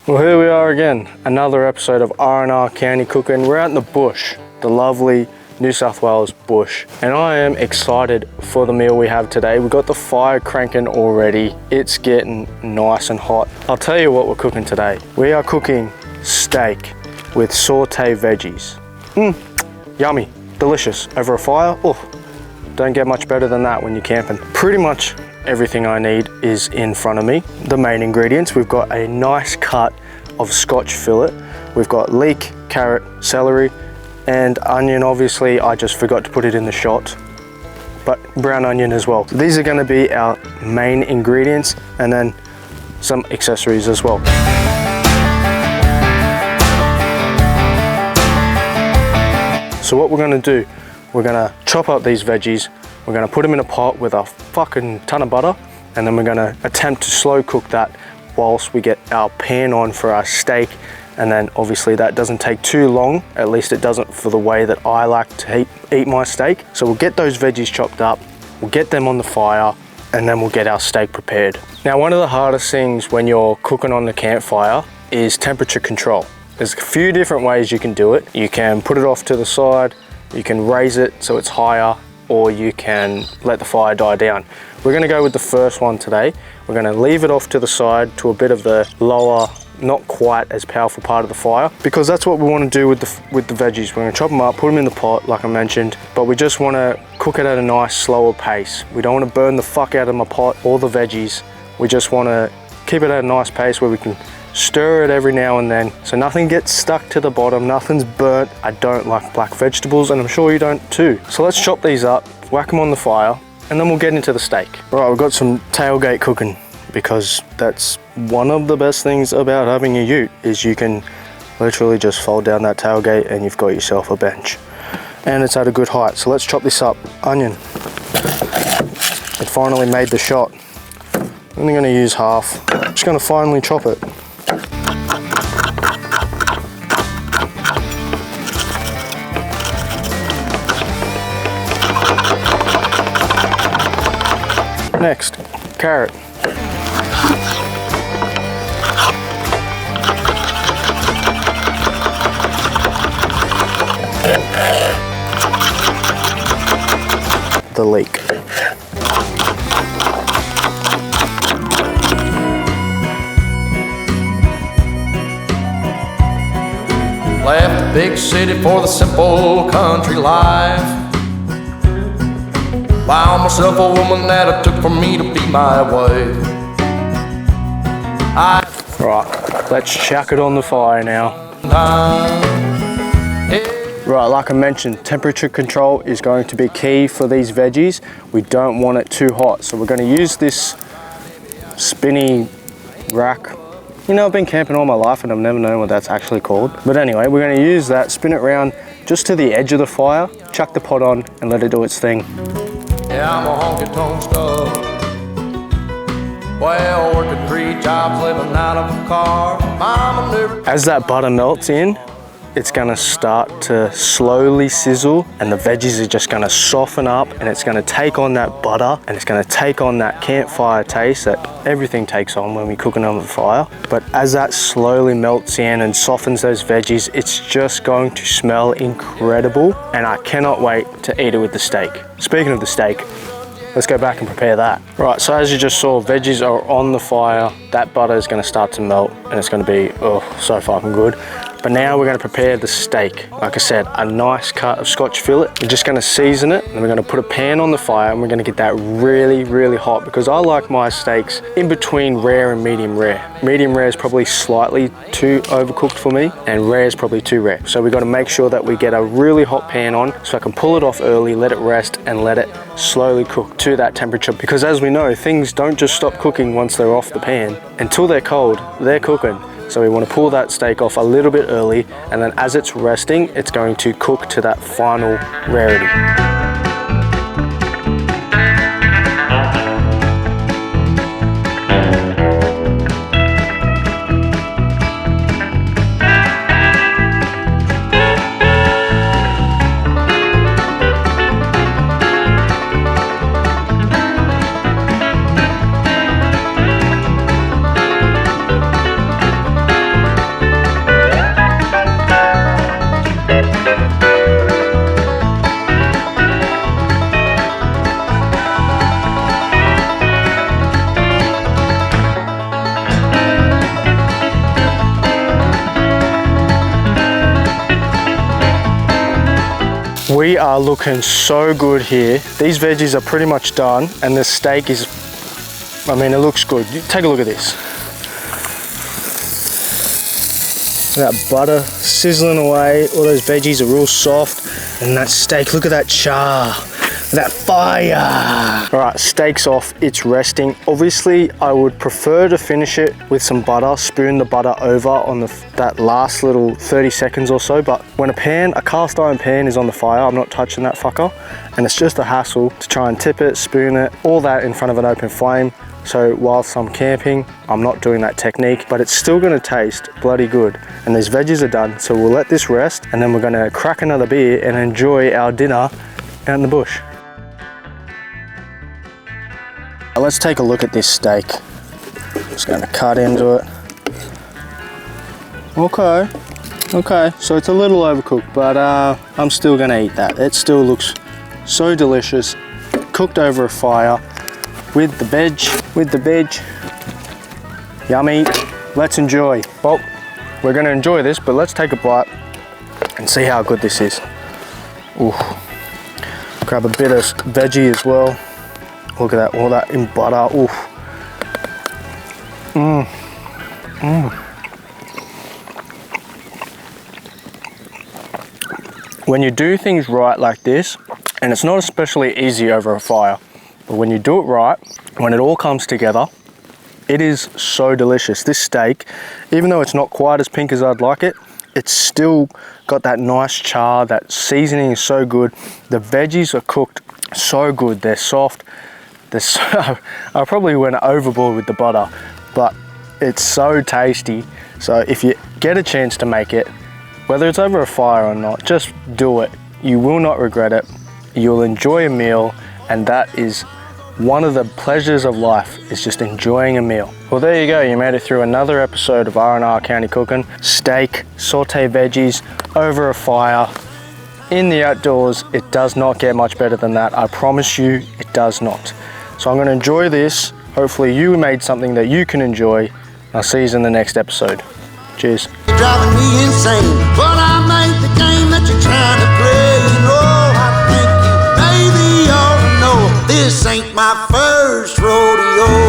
Well, here we are again, another episode of R&R Candy Cooking. We're out in the bush, the lovely New South Wales bush, and I am excited for the meal we have today. We've got the fire cranking already. It's getting nice and hot. I'll tell you what we're cooking today. We are cooking steak with sauté veggies. Yummy, delicious. Over a fire, oh, don't get much better than that when you're camping. Pretty much everything I need is in front of me. The main ingredients, we've got a nice cut of Scotch fillet. We've got leek, carrot, celery, and onion. Obviously, I just forgot to put it in the shot, but brown onion as well. These are gonna be our main ingredients, and then some accessories as well. So what we're gonna do, we're gonna chop up these veggies. We're gonna put them in a pot with a fucking ton of butter, and then we're gonna attempt to slow cook that whilst we get our pan on for our steak. And then obviously that doesn't take too long, at least it doesn't for the way that I like to eat my steak. So we'll get those veggies chopped up, we'll get them on the fire, and then we'll get our steak prepared. Now, one of the hardest things when you're cooking on the campfire is temperature control. There's a few different ways you can do it. You can put it off to the side, you can raise it so it's higher, or you can let the fire die down. We're gonna go with the first one today. We're gonna leave it off to the side to a bit of the lower, not quite as powerful part of the fire, because that's what we want to do with the veggies. We're going to chop them up, put them in the pot like I mentioned, but we just want to cook it at a nice slower pace. We don't want to burn the fuck out of my pot or the veggies. We just want to keep it at a nice pace where we can stir it every now and then so nothing gets stuck to the bottom, nothing's burnt. I don't like black vegetables, and I'm sure you don't too. So let's chop these up, whack them on the fire, and then we'll get into the steak. Right, we've got some tailgate cooking, because that's one of the best things about having a ute, is you can literally just fold down that tailgate and you've got yourself a bench, and it's at a good height. So let's chop this up. Onion, it finally made the shot. I'm only going to use half. I'm just going to finely chop it. Next, carrot. The leek. Left the big city for the simple country life. Found myself a woman that it took for me to be my wife. Right, let's chuck it on the fire now. Right, like I mentioned, temperature control is going to be key for these veggies. We don't want it too hot, so we're going to use this spinny rack. You know, I've been camping all my life and I've never known what that's actually called. But anyway, we're going to use that, spin it around just to the edge of the fire, chuck the pot on and let it do its thing. Yeah, I'm a honky-tonk stuff. Well, working 3 jobs, living out of a car. Mama never... As that butter melts in, it's gonna start to slowly sizzle, and the veggies are just gonna soften up, and it's gonna take on that butter, and it's gonna take on that campfire taste that everything takes on when we're cooking on the fire. But as that slowly melts in and softens those veggies, it's just going to smell incredible, and I cannot wait to eat it with the steak. Speaking of the steak, let's go back and prepare that. Right, so as you just saw, veggies are on the fire. That butter is gonna start to melt, and it's gonna be, oh, so fucking good. But now we're going to prepare the steak. Like I said, a nice cut of Scotch fillet. We're just going to season it, and we're going to put a pan on the fire, and we're going to get that really, really hot, because I like my steaks in between rare and medium rare. Medium rare is probably slightly too overcooked for me, and rare is probably too rare. So we've got to make sure that we get a really hot pan on so I can pull it off early, let it rest, and let it slowly cook to that temperature. Because as we know, things don't just stop cooking once they're off the pan. Until they're cold, they're cooking. So we want to pull that steak off a little bit early, and then as it's resting, it's going to cook to that final rarity. We are looking so good here. These veggies are pretty much done, and the steak is, I mean, it looks good. Take a look at this. That butter sizzling away, all those veggies are real soft, and that steak, look at that char, that fire. All right, steak's off, it's resting. Obviously, I would prefer to finish it with some butter, spoon the butter over on that last little 30 seconds or so, but when a cast iron pan is on the fire, I'm not touching that fucker, and it's just a hassle to try and tip it, spoon it, all that in front of an open flame. So whilst I'm camping, I'm not doing that technique, but it's still gonna taste bloody good. And these veggies are done, so we'll let this rest, and then we're gonna crack another beer and enjoy our dinner out in the bush. Now let's take a look at this steak. Just gonna cut into it. Okay, so it's a little overcooked, but I'm still gonna eat that. It still looks so delicious, cooked over a fire. With the veg, yummy. Let's enjoy. Well, we're gonna enjoy this, but let's take a bite and see how good this is. Ooh. Grab a bit of veggie as well. Look at that, all that in butter. Ooh. When you do things right like this, and it's not especially easy over a fire, but when you do it right, when it all comes together, it is so delicious. This steak, even though it's not quite as pink as I'd like it, it's still got that nice char, that seasoning is so good. The veggies are cooked so good, they're soft. I probably went overboard with the butter, but it's so tasty. So if you get a chance to make it, whether it's over a fire or not, just do it. You will not regret it. You'll enjoy a meal, and that is one of the pleasures of life, is just enjoying a meal. Well, there you go. You made it through another episode of R&R County Cooking. Steak, saute veggies, over a fire, in the outdoors. It does not get much better than that. I promise you, it does not. So I'm going to enjoy this. Hopefully you made something that you can enjoy. I'll see you in the next episode. Cheers. You're driving me insane, but I made the game that you're trying to play. You know, I think you maybe ought to know this ain't my first rodeo.